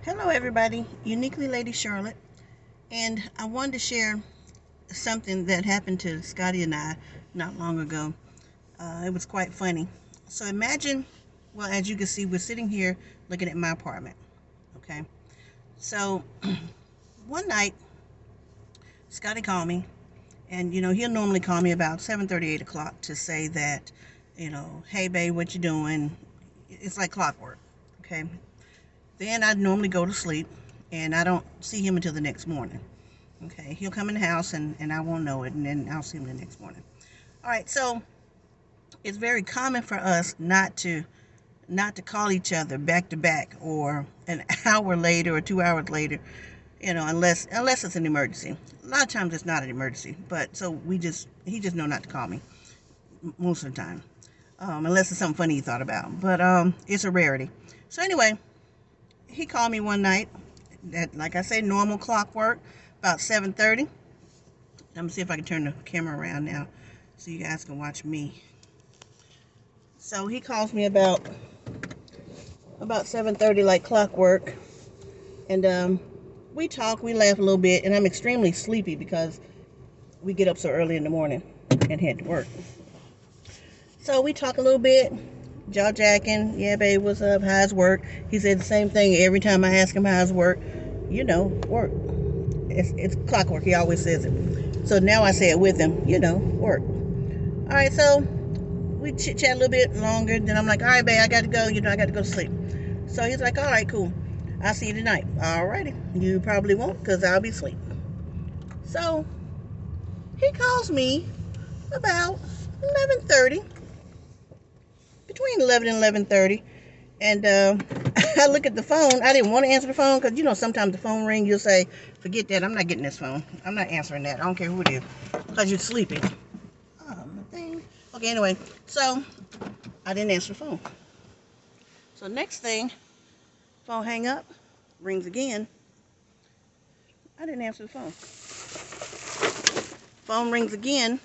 Hello everybody, Uniquely Lady Charlotte, and I wanted to share something that happened to Scotty and I not long ago. It was quite funny. So imagine, well, as you can see, we're sitting here looking at my apartment, okay? So one night, Scotty called me, and he'll normally call me about 7:30, 8 o'clock to say that, hey babe, what you doing? It's like clockwork, okay? Then I'd normally go to sleep, and I don't see him until the next morning. Okay, he'll come in the house, and I won't know it, and then I'll see him the next morning. All right, so it's very common for us not to call each other back to back or an hour later or 2 hours later, unless it's an emergency. A lot of times it's not an emergency, but so he just know not to call me most of the time, unless it's something funny he thought about. But it's a rarity. So anyway, he called me one night at, like I say, normal clockwork, about 7:30. Let me see if I can turn the camera around now so you guys can watch me. So he calls me about 7:30, like clockwork, and we talk, we laugh a little bit, and I'm extremely sleepy because we get up so early in the morning and head to work. So we talk a little bit, jaw jacking. Yeah, babe, what's up? How's work? He said the same thing every time I ask him how's work. Work. It's clockwork. He always says it. So now I say it with him. Work. All right, so we chit chat a little bit longer. Then I'm like, all right, babe, I got to go. I got to go to sleep. So he's like, all right, cool. I'll see you tonight. All righty. You probably won't because I'll be asleep. So he calls me about 11:30, between 11 and 11:30. And I look at the phone. I didn't want to answer the phone because, sometimes the phone ring, you'll say, forget that. I'm not getting this phone. I'm not answering that. I don't care who it is because you're sleeping. Oh, my thing. Okay, anyway. So I didn't answer the phone. So next thing, phone hang up, rings again. I didn't answer the phone. Phone rings again.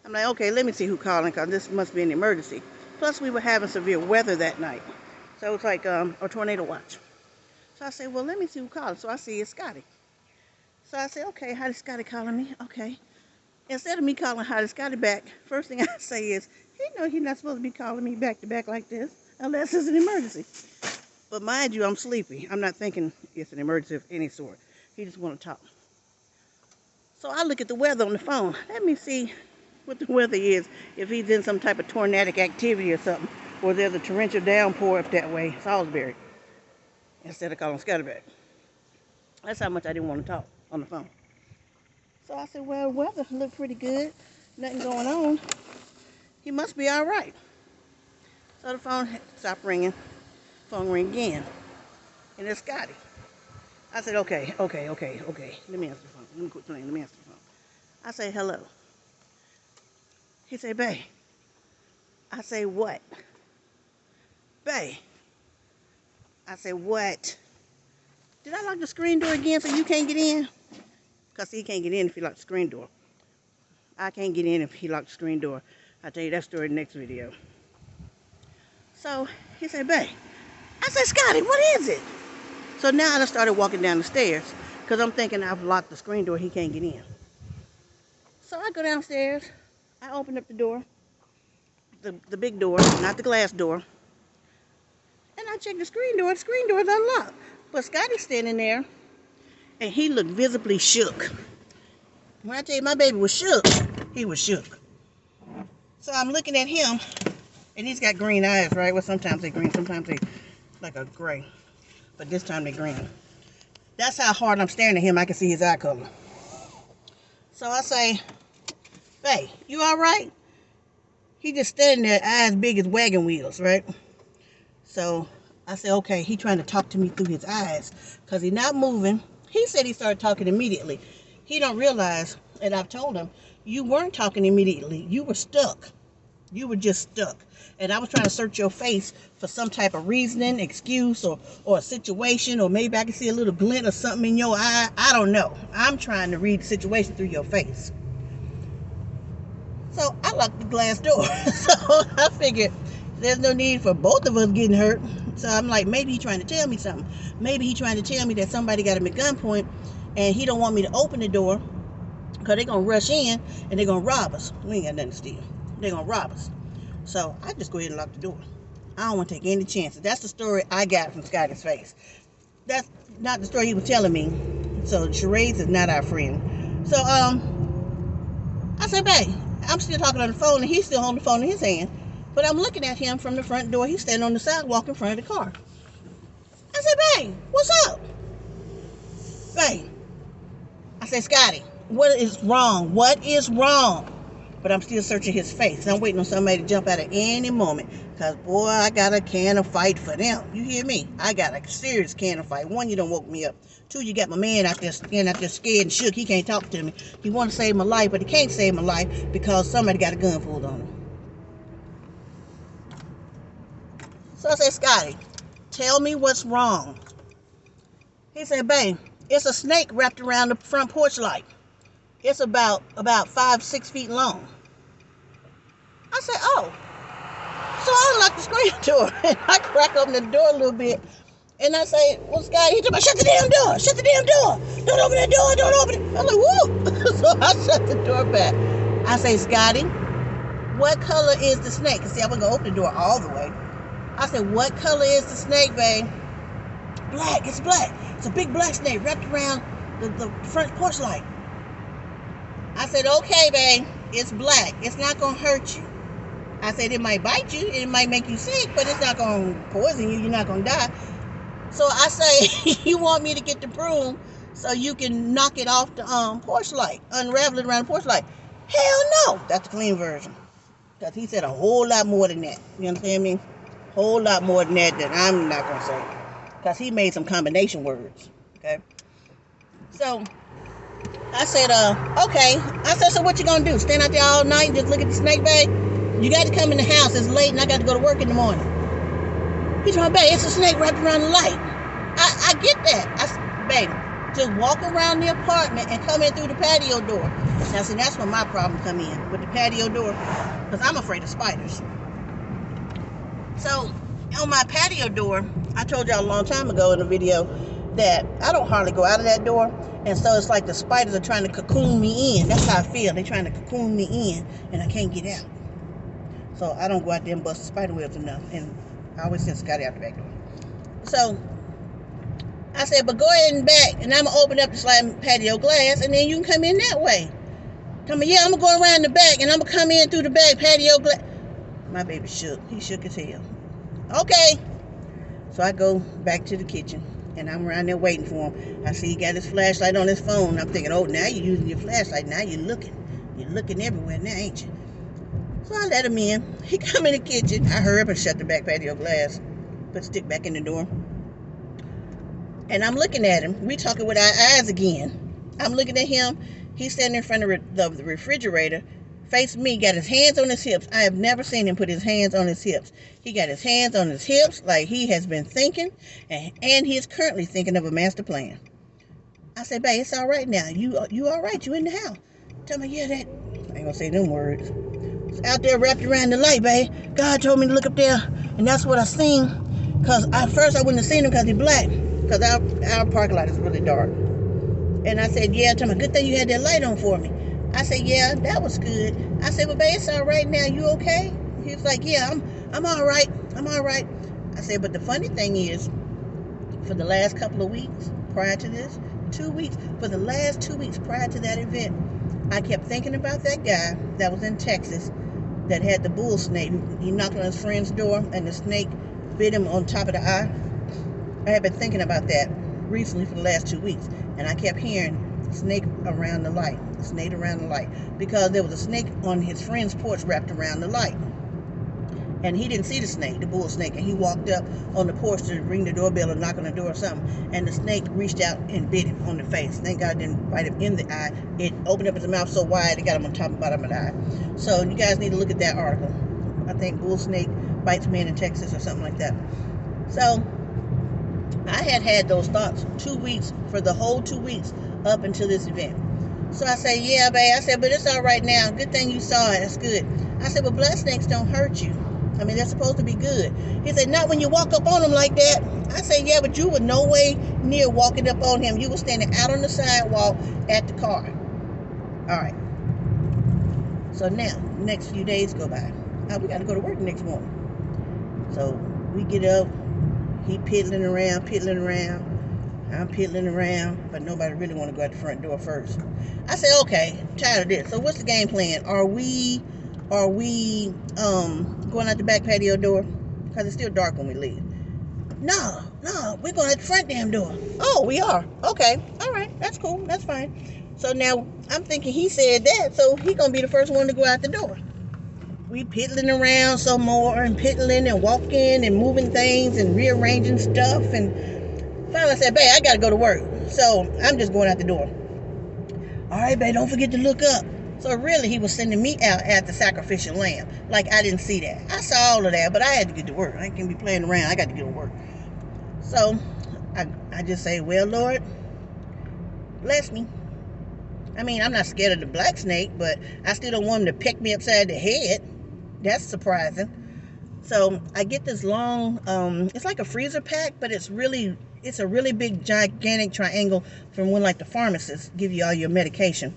I'm like, okay, let me see who calling because this must be an emergency. Plus, we were having severe weather that night. So it was like a tornado watch. So I said, well, let me see who called. So I see it's Scotty. So I said, okay, how did Scotty calling me? Okay. Instead of me calling how did Scotty back, first thing I say is, he's not supposed to be calling me back to back like this unless it's an emergency. But mind you, I'm sleepy. I'm not thinking it's an emergency of any sort. He just want to talk. So I look at the weather on the phone. Let me see what the weather is, if he's in some type of tornadic activity or something, or there's a torrential downpour up that way, Salisbury, instead of calling Scotty back. That's how much I didn't want to talk on the phone. So I said, well, weather looked pretty good. Nothing going on. He must be all right. So the phone stopped ringing. Phone ring again. And it's Scotty. I said, okay. Let me answer the phone. Let me quit playing. Let me answer the phone. I say, hello. He said, babe. I say, what? Babe. I said, what? Did I lock the screen door again so you can't get in? Because he can't get in if he locked the screen door. I can't get in if he locked the screen door. I'll tell you that story in the next video. So he said, babe. I said, Scotty, what is it? So now I just started walking down the stairs because I'm thinking I've locked the screen door. He can't get in. So I go downstairs. I open up the door. The big door, not the glass door. And I check the screen door. The screen door is unlocked. But Scotty's standing there, and he looked visibly shook. When I tell you my baby was shook, he was shook. So I'm looking at him, and he's got green eyes, right? Well, sometimes they're green, sometimes they like a gray. But this time they're green. That's how hard I'm staring at him. I can see his eye color. So I say, hey, you all right? He just standing there, eyes big as wagon wheels, right? So I said, okay, he trying to talk to me through his eyes because he's not moving. He said he started talking immediately. He don't realize, and I've told him, you weren't talking immediately. You were stuck. You were just stuck. And I was trying to search your face for some type of reasoning, excuse, or a situation, or maybe I can see a little glint or something in your eye. I don't know. I'm trying to read the situation through your face. So I locked the glass door. So I figured There's no need for both of us getting hurt. So I'm like, maybe he's trying to tell me something. Maybe he's trying to tell me that somebody got him at gunpoint and he don't want me to open the door because they're going to rush in and they're going to rob us. We ain't got nothing to steal. They're going to rob us. So I just go ahead and lock the door. I don't want to take any chances. That's the story I got from Scotty's face. That's not the story he was telling me. So charades is not our friend. So I said, babe, I'm still talking on the phone and he's still holding the phone in his hand. But I'm looking at him from the front door. He's standing on the sidewalk in front of the car. I said, babe, what's up? Babe. I said, Scotty, what is wrong? What is wrong? But I'm still searching his face. I'm waiting on somebody to jump out at any moment. Because, boy, I got a can of fight for them. You hear me? I got a serious can of fight. One, you done woke me up. Two, you got my man out there scared and shook. He can't talk to me. He want to save my life, but he can't save my life because somebody got a gun pulled on him. So I said, Scotty, tell me what's wrong. He said, babe, it's a snake wrapped around the front porch light. It's about 5-6 feet long. I said, oh. So I unlock the screen door and I crack open the door a little bit. And I say, well, Scotty, he told me, shut the damn door. Shut the damn door. Don't open that door. Don't open it. I'm like, whoa. So I shut the door back. I say, Scotty, what color is the snake? Because see, I wasn't going to open the door all the way. I said, what color is the snake, babe? Black. It's black. It's a big black snake wrapped around the front porch light. I said, okay, babe. It's black. It's not going to hurt you. I said, it might bite you. It might make you sick, but it's not going to poison you. You're not going to die. So I say, you want me to get the broom so you can knock it off the porch light, unravel it around the porch light? Hell no. That's the clean version. Because he said a whole lot more than that. You understand me? Whole lot more than that I'm not going to say. Because he made some combination words. Okay? So, I said, okay. I said, so what you going to do? Stand out there all night and just look at the snake, babe? You got to come in the house. It's late and I got to go to work in the morning. He's like, babe, it's a snake wrapped around the light. I get that. I said, babe, just walk around the apartment and come in through the patio door. Now, see, that's when my problem come in, with the patio door. Because I'm afraid of spiders. So, on my patio door, I told y'all a long time ago in a video that I don't hardly go out of that door. And so it's like the spiders are trying to cocoon me in. That's how I feel. They're trying to cocoon me in, and I can't get out. So I don't go out there and bust the spider webs enough. And I always send Scotty out the back door. So I said, but go ahead and back, and I'm going to open up the sliding patio glass, and then you can come in that way. Tell me, yeah, I'm going to go around the back, and I'm going to come in through the back patio glass. My baby shook. He shook his tail. Okay. So I go back to the kitchen, and I'm around there waiting for him. I see he got his flashlight on his phone. I'm thinking, oh, now you're using your flashlight. Now you're looking. You're looking everywhere now, ain't you? So I let him in. He come in the kitchen. I hurry up and shut the back patio glass. Put the stick back in the door. And I'm looking at him. We talking with our eyes again. I'm looking at him. He's standing in front of the refrigerator. Face me, got his hands on his hips. I have never seen him put his hands on his hips. He got his hands on his hips like he has been thinking, and he is currently thinking of a master plan. I said, babe, it's all right now. You all right? You in the house? Tell me, yeah, that, I ain't gonna say them words. It's out there wrapped around the light, babe. God told me to look up there, and that's what I seen. Because at first I wouldn't have seen him because he's black. Because our parking lot is really dark. And I said, yeah, tell me, good thing you had that light on for me. I said, yeah, that was good. I said, well, babe, it's all right now. You okay? He was like, yeah, I'm all right. I'm all right. I said, but the funny thing is, for the last couple of weeks prior to this, 2 weeks, for the last 2 weeks prior to that event, I kept thinking about that guy that was in Texas that had the bull snake. He knocked on his friend's door, and the snake bit him on top of the eye. I had been thinking about that recently for the last 2 weeks, and I kept hearing snake around the light, snake around the light, because there was a snake on his friend's porch wrapped around the light, and he didn't see the snake, the bull snake, and he walked up on the porch to ring the doorbell or knock on the door or something, and the snake reached out and bit him on the face. Thank God it didn't bite him in the eye. It opened up his mouth so wide it got him on top and bottom of the eye. So you guys need to look at that article. I think bull snake bites man in Texas or something like that. So I had those thoughts 2 weeks, for the whole 2 weeks up until this event. So I said, yeah, babe. I said, but it's all right now. Good thing you saw it. That's good. I said, but blood snakes don't hurt you. I mean, they're supposed to be good. He said, not when you walk up on them like that. I said, yeah, but you were no way near walking up on him. You were standing out on the sidewalk at the car. All right. So now, next few days go by. We got to go to work the next morning. So we get up. He piddling around. I'm piddling around, but nobody really want to go out the front door first. I said, okay, I'm tired of this. So what's the game plan? Are we going out the back patio door? Because it's still dark when we leave. No, we're going out the front damn door. Oh, we are? Okay, all right, that's cool, that's fine. So now I'm thinking he said that, so he going to be the first one to go out the door. We piddling around some more and piddling and walking and moving things and rearranging stuff. And finally I said, babe, I got to go to work. So I'm just going out the door. All right, babe, don't forget to look up. So really, he was sending me out at the sacrificial lamb. Like, I didn't see that. I saw all of that, but I had to get to work. I can't be playing around. I got to get to work. So I just say, well, Lord, bless me. I mean, I'm not scared of the black snake, but I still don't want him to peck me upside the head. That's surprising. So I get this long, it's like a freezer pack, but it's a really big, gigantic triangle from when, like, the pharmacists give you all your medication.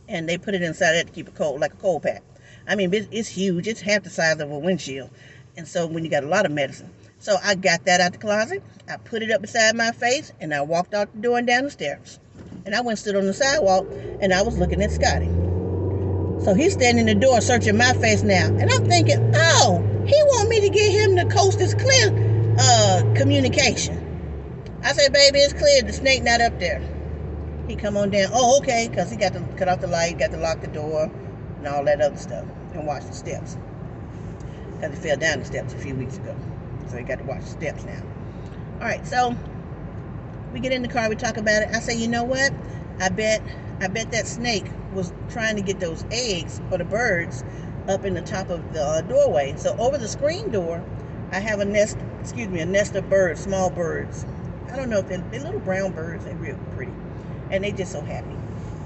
And they put it inside that to keep it cold, like a cold pack. I mean, it's huge. It's half the size of a windshield. And so when you got a lot of medicine. So I got that out the closet. I put it up beside my face, and I walked out the door and down the stairs. And I went and stood on the sidewalk, and I was looking at Scotty. So he's standing in the door searching my face now. And I'm thinking, oh, he want me to get him the coast is clear communication. I said, baby, it's clear. The snake not up there. He come on down. Oh, okay, because he got to cut off the light, got to lock the door, and all that other stuff, and watch the steps. Because he fell down the steps a few weeks ago. So he got to watch the steps now. All right, so we get in the car, we talk about it. I say, you know what? I bet that snake was trying to get those eggs or the birds up in the top of the doorway. So over the screen door, I have a nest of birds, small birds. I don't know if they're little brown birds. They're real pretty. And they just so happy.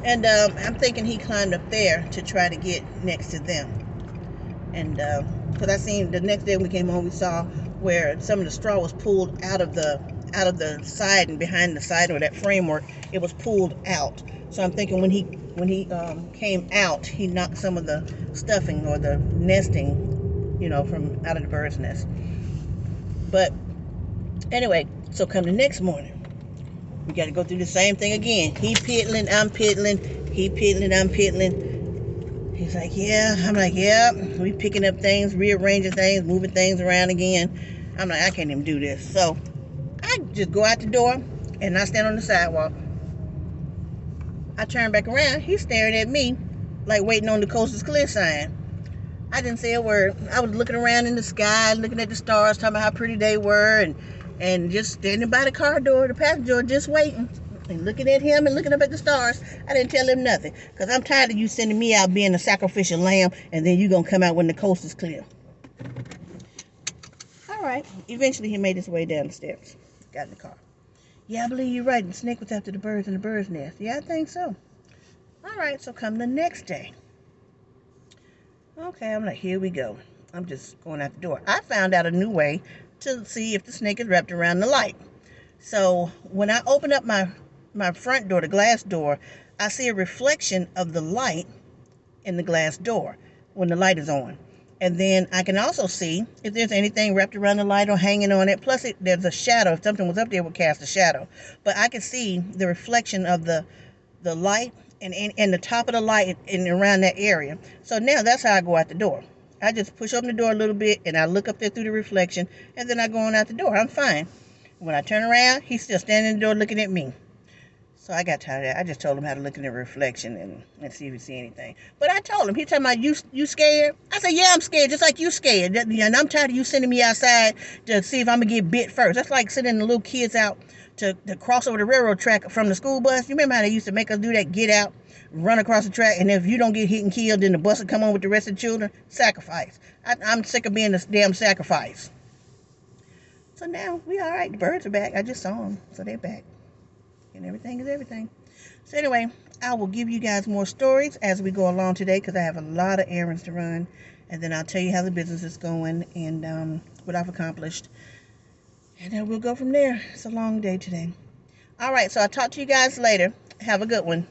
And I'm thinking he climbed up there to try to get next to them. And because I seen the next day when we came home, we saw where some of the straw was pulled out of the side and behind the side of that framework, it was pulled out. So I'm thinking when he came out, he knocked some of the stuffing or the nesting, from out of the bird's nest. But anyway, so come the next morning. We got to go through the same thing again. He piddling, I'm piddling. He piddling, I'm piddling. He's like, yeah. I'm like, yeah. We picking up things, rearranging things, moving things around again. I'm like, I can't even do this. So I just go out the door and I stand on the sidewalk. I turn back around. He's staring at me like waiting on the coast is clear sign. I didn't say a word. I was looking around in the sky, looking at the stars, talking about how pretty they were, and just standing by the car door, the passenger door, just waiting and looking at him and looking up at the stars. I didn't tell him nothing because I'm tired of you sending me out being a sacrificial lamb and then you're going to come out when the coast is clear. All right. Eventually he made his way down the steps. Got in the car. Yeah, I believe you're right. The snake was after the birds in the bird's nest. Yeah, I think so. All right. So come the next day. Okay, I'm like, here we go. I'm just going out the door. I found out a new way to see if the snake is wrapped around the light. So when I open up my front door, the glass door, I see a reflection of the light in the glass door when the light is on. And then I can also see if there's anything wrapped around the light or hanging on it. Plus, there's a shadow. If something was up there, it would cast a shadow. But I can see the reflection of the light and the top of the light and around that area. So now that's how I go out the door. I just push open the door a little bit and I look up there through the reflection and then I go on out the door. I'm fine. When I turn around, he's still standing in the door looking at me. So I got tired of that. I just told him how to look in the reflection and see if he see anything. But I told him, he talking about you scared? I said, yeah, I'm scared, just like you scared. And I'm tired of you sending me outside to see if I'm going to get bit first. That's like sending the little kids out to cross over the railroad track from the school bus. You remember how they used to make us do that, get out, run across the track, and if you don't get hit and killed, then the bus will come on with the rest of the children? Sacrifice. I'm sick of being this damn sacrifice. So now we all right. The birds are back. I just saw them, so they're back. And everything is everything. So anyway, I will give you guys more stories as we go along today because I have a lot of errands to run. and then I'll tell you how the business is going and what I've accomplished. And then we'll go from there. It's a long day today. All right, so I'll talk to you guys later. Have a good one.